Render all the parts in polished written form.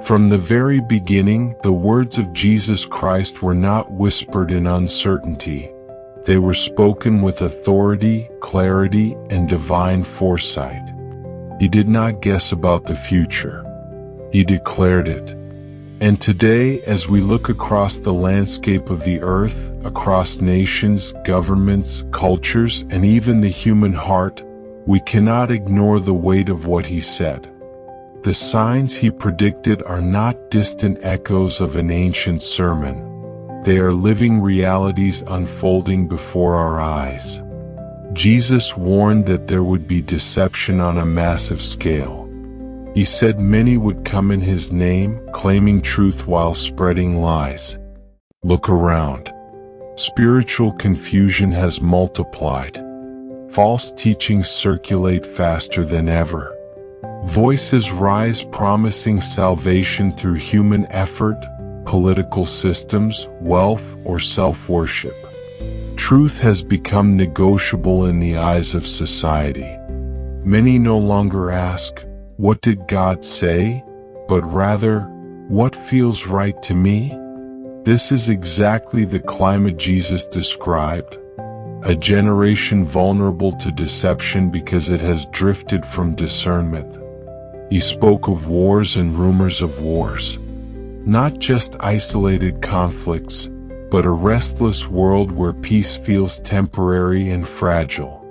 From the very beginning, the words of Jesus Christ were not whispered in uncertainty. They were spoken with authority, clarity, and divine foresight. He did not guess about the future. He declared it. And today, as we look across the landscape of the earth, across nations, governments, cultures, and even the human heart, we cannot ignore the weight of what he said. The signs he predicted are not distant echoes of an ancient sermon. They are living realities unfolding before our eyes. Jesus warned that there would be deception on a massive scale. He said many would come in his name, claiming truth while spreading lies. Look around. Spiritual confusion has multiplied. False teachings circulate faster than ever. Voices rise promising salvation through human effort, political systems, wealth, or self-worship. Truth has become negotiable in the eyes of society. Many no longer ask, "What did God say?" but rather, "What feels right to me?" This is exactly the climate Jesus described. A generation vulnerable to deception because it has drifted from discernment. He spoke of wars and rumors of wars. Not just isolated conflicts, but a restless world where peace feels temporary and fragile.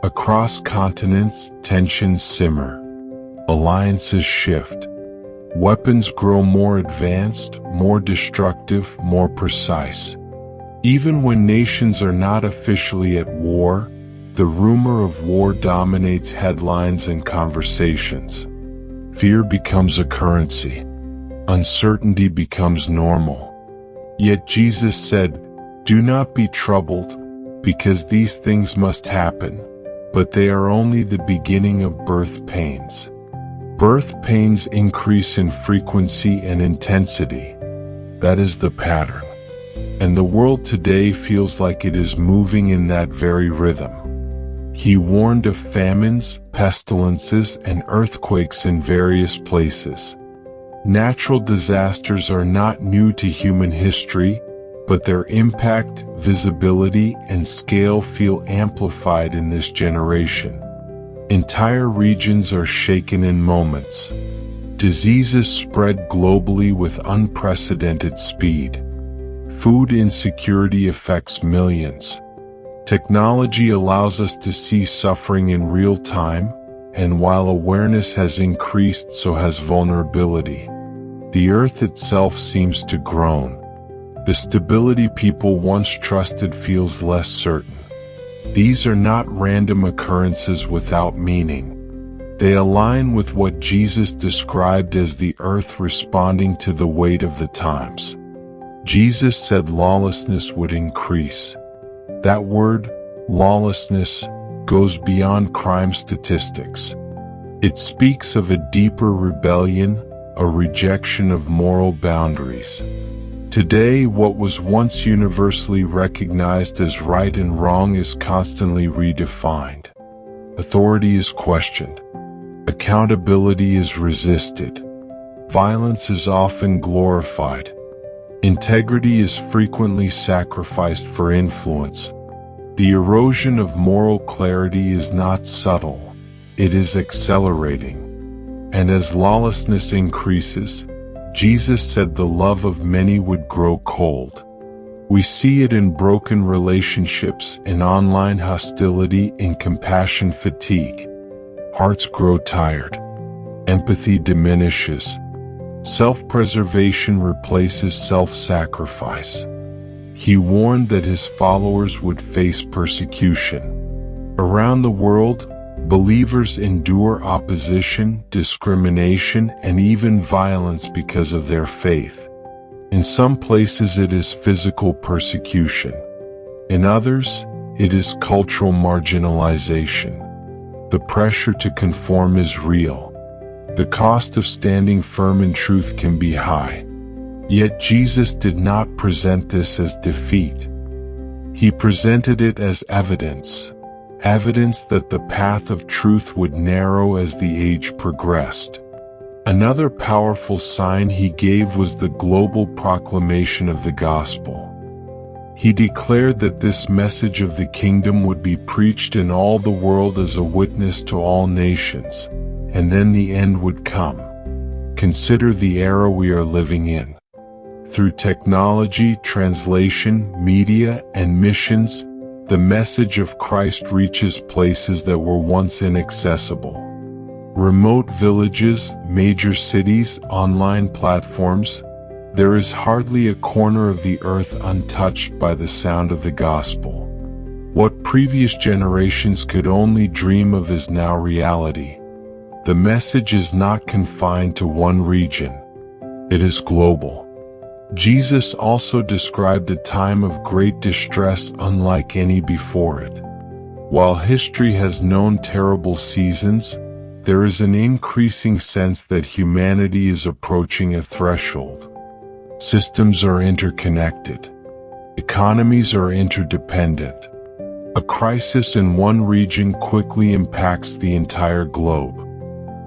Across continents, tensions simmer. Alliances shift. Weapons grow more advanced, more destructive, more precise. Even when nations are not officially at war, the rumor of war dominates headlines and conversations. Fear becomes a currency. Uncertainty becomes normal. Yet Jesus said, "Do not be troubled, because these things must happen, but they are only the beginning of birth pains." Birth pains increase in frequency and intensity. That is the pattern. And the world today feels like it is moving in that very rhythm. He warned of famines, pestilences, and earthquakes in various places. Natural disasters are not new to human history, but their impact, visibility, and scale feel amplified in this generation. Entire regions are shaken in moments. Diseases spread globally with unprecedented speed. Food insecurity affects millions. Technology allows us to see suffering in real time, and while awareness has increased, so has vulnerability. The earth itself seems to groan. The stability people once trusted feels less certain. These are not random occurrences without meaning. They align with what Jesus described as the earth responding to the weight of the times. Jesus said lawlessness would increase. That word, lawlessness, goes beyond crime statistics. It speaks of a deeper rebellion, a rejection of moral boundaries. Today, what was once universally recognized as right and wrong is constantly redefined. Authority is questioned. Accountability is resisted. Violence is often glorified. Integrity is frequently sacrificed for influence. The erosion of moral clarity is not subtle. It is accelerating. And as lawlessness increases, Jesus said the love of many would grow cold. We see it in broken relationships, in online hostility, in compassion fatigue. Hearts grow tired. Empathy diminishes. Self-preservation replaces self-sacrifice. He warned that his followers would face persecution. Around the world, believers endure opposition, discrimination, and even violence because of their faith. In some places it is physical persecution. In others, it is cultural marginalization. The pressure to conform is real. The cost of standing firm in truth can be high. Yet Jesus did not present this as defeat. He presented it as evidence. Evidence that the path of truth would narrow as the age progressed. Another powerful sign he gave was the global proclamation of the gospel. He declared that this message of the kingdom would be preached in all the world as a witness to all nations, and then the end would come. Consider the era we are living in. Through technology, translation, media, and missions, the message of Christ reaches places that were once inaccessible. Remote villages, major cities, online platforms, there is hardly a corner of the earth untouched by the sound of the gospel. What previous generations could only dream of is now reality. The message is not confined to one region. It is global. Jesus also described a time of great distress unlike any before it. While history has known terrible seasons, there is an increasing sense that humanity is approaching a threshold. Systems are interconnected. Economies are interdependent. A crisis in one region quickly impacts the entire globe.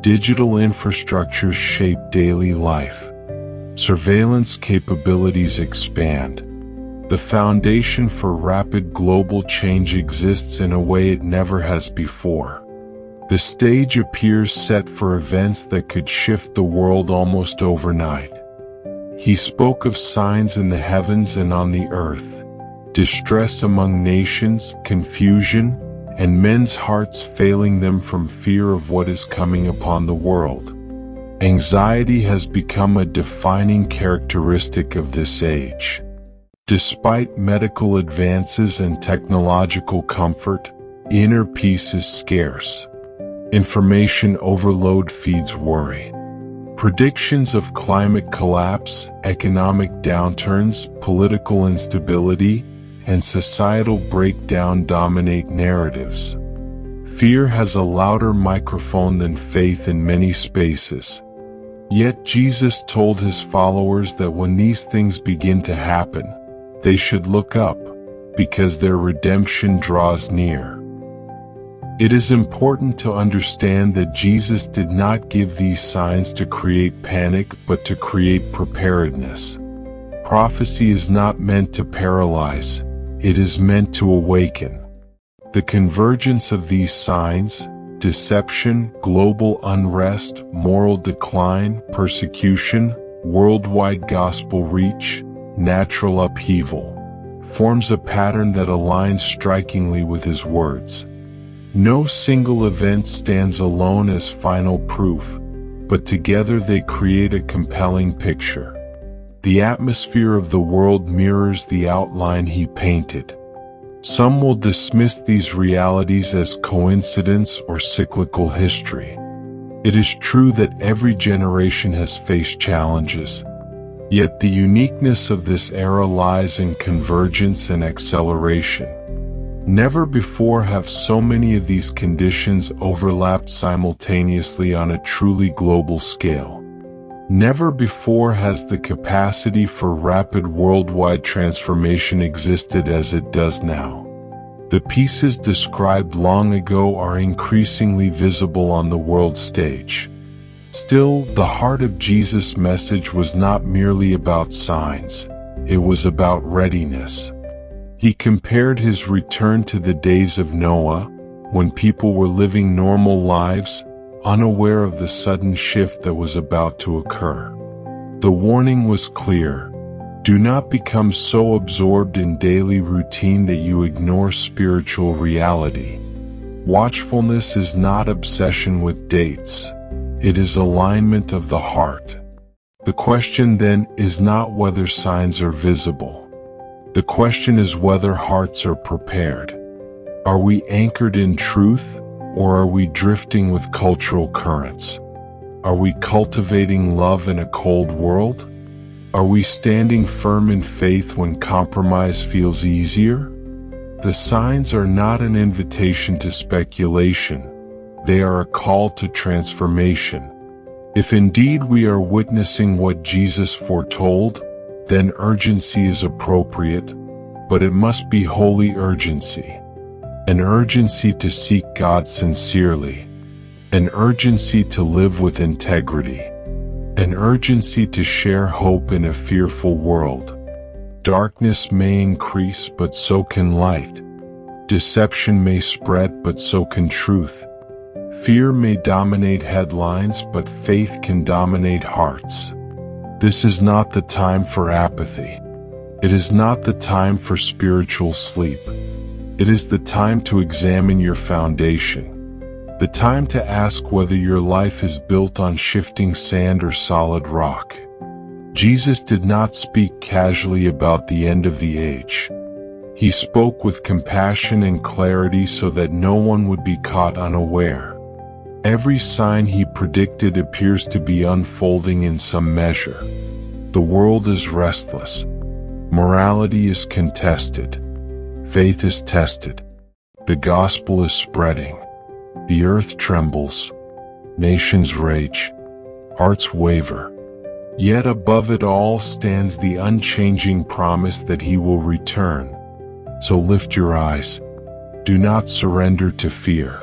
Digital infrastructures shape daily life. Surveillance capabilities expand. The foundation for rapid global change exists in a way it never has before. The stage appears set for events that could shift the world almost overnight. He spoke of signs in the heavens and on the earth, distress among nations, confusion, and men's hearts failing them from fear of what is coming upon the world. Anxiety has become a defining characteristic of this age. Despite medical advances and technological comfort, inner peace is scarce. Information overload feeds worry. Predictions of climate collapse, economic downturns, political instability, and societal breakdown dominate narratives. Fear has a louder microphone than faith in many spaces. Yet Jesus told his followers that when these things begin to happen, they should look up, because their redemption draws near. It is important to understand that Jesus did not give these signs to create panic but to create preparedness. Prophecy is not meant to paralyze, it is meant to awaken. The convergence of these signs, deception, global unrest, moral decline, persecution, worldwide gospel reach, natural upheaval, forms a pattern that aligns strikingly with his words. No single event stands alone as final proof, but together they create a compelling picture. The atmosphere of the world mirrors the outline he painted. Some will dismiss these realities as coincidence or cyclical history. It is true that every generation has faced challenges, yet the uniqueness of this era lies in convergence and acceleration. Never before have so many of these conditions overlapped simultaneously on a truly global scale. Never before has the capacity for rapid worldwide transformation existed as it does now. The pieces described long ago are increasingly visible on the world stage. Still, the heart of Jesus' message was not merely about signs, it was about readiness. He compared his return to the days of Noah, when people were living normal lives, unaware of the sudden shift that was about to occur. The warning was clear: do not become so absorbed in daily routine that you ignore spiritual reality. Watchfulness is not obsession with dates. It is alignment of the heart. The question then is not whether signs are visible. The question is whether hearts are prepared. Are we anchored in truth, or are we drifting with cultural currents? Are we cultivating love in a cold world? Are we standing firm in faith when compromise feels easier? The signs are not an invitation to speculation. They are a call to transformation. If indeed we are witnessing what Jesus foretold, then urgency is appropriate, but it must be holy urgency. An urgency to seek God sincerely. An urgency to live with integrity. an urgency to share hope in a fearful world. Darkness may increase, but so can light. Deception may spread, but so can truth. Fear may dominate headlines, but faith can dominate hearts. This is not the time for apathy. It is not the time for spiritual sleep. It is the time to examine your foundation. The time to ask whether your life is built on shifting sand or solid rock. Jesus did not speak casually about the end of the age. He spoke with compassion and clarity so that no one would be caught unaware. Every sign he predicted appears to be unfolding in some measure. The world is restless. Morality is contested. Faith is tested. The gospel is spreading. The earth trembles. Nations rage. Hearts waver. Yet above it all stands the unchanging promise that he will return. So lift your eyes. Do not surrender to fear.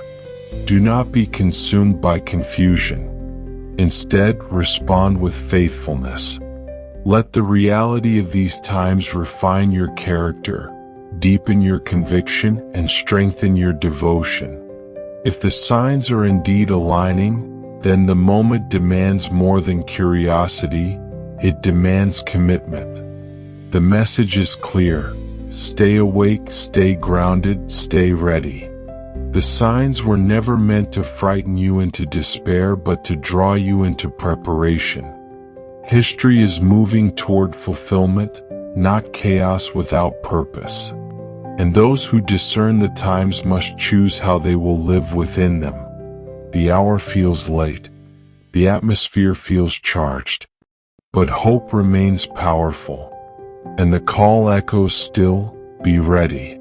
Do not be consumed by confusion. Instead, respond with faithfulness. Let the reality of these times refine your character, deepen your conviction, and strengthen your devotion. If the signs are indeed aligning, then the moment demands more than curiosity, it demands commitment. The message is clear. Stay awake, stay grounded, stay ready. The signs were never meant to frighten you into despair, but to draw you into preparation. History is moving toward fulfillment, not chaos without purpose. And those who discern the times must choose how they will live within them. The hour feels late. The atmosphere feels charged. But hope remains powerful. And the call echoes still, be ready.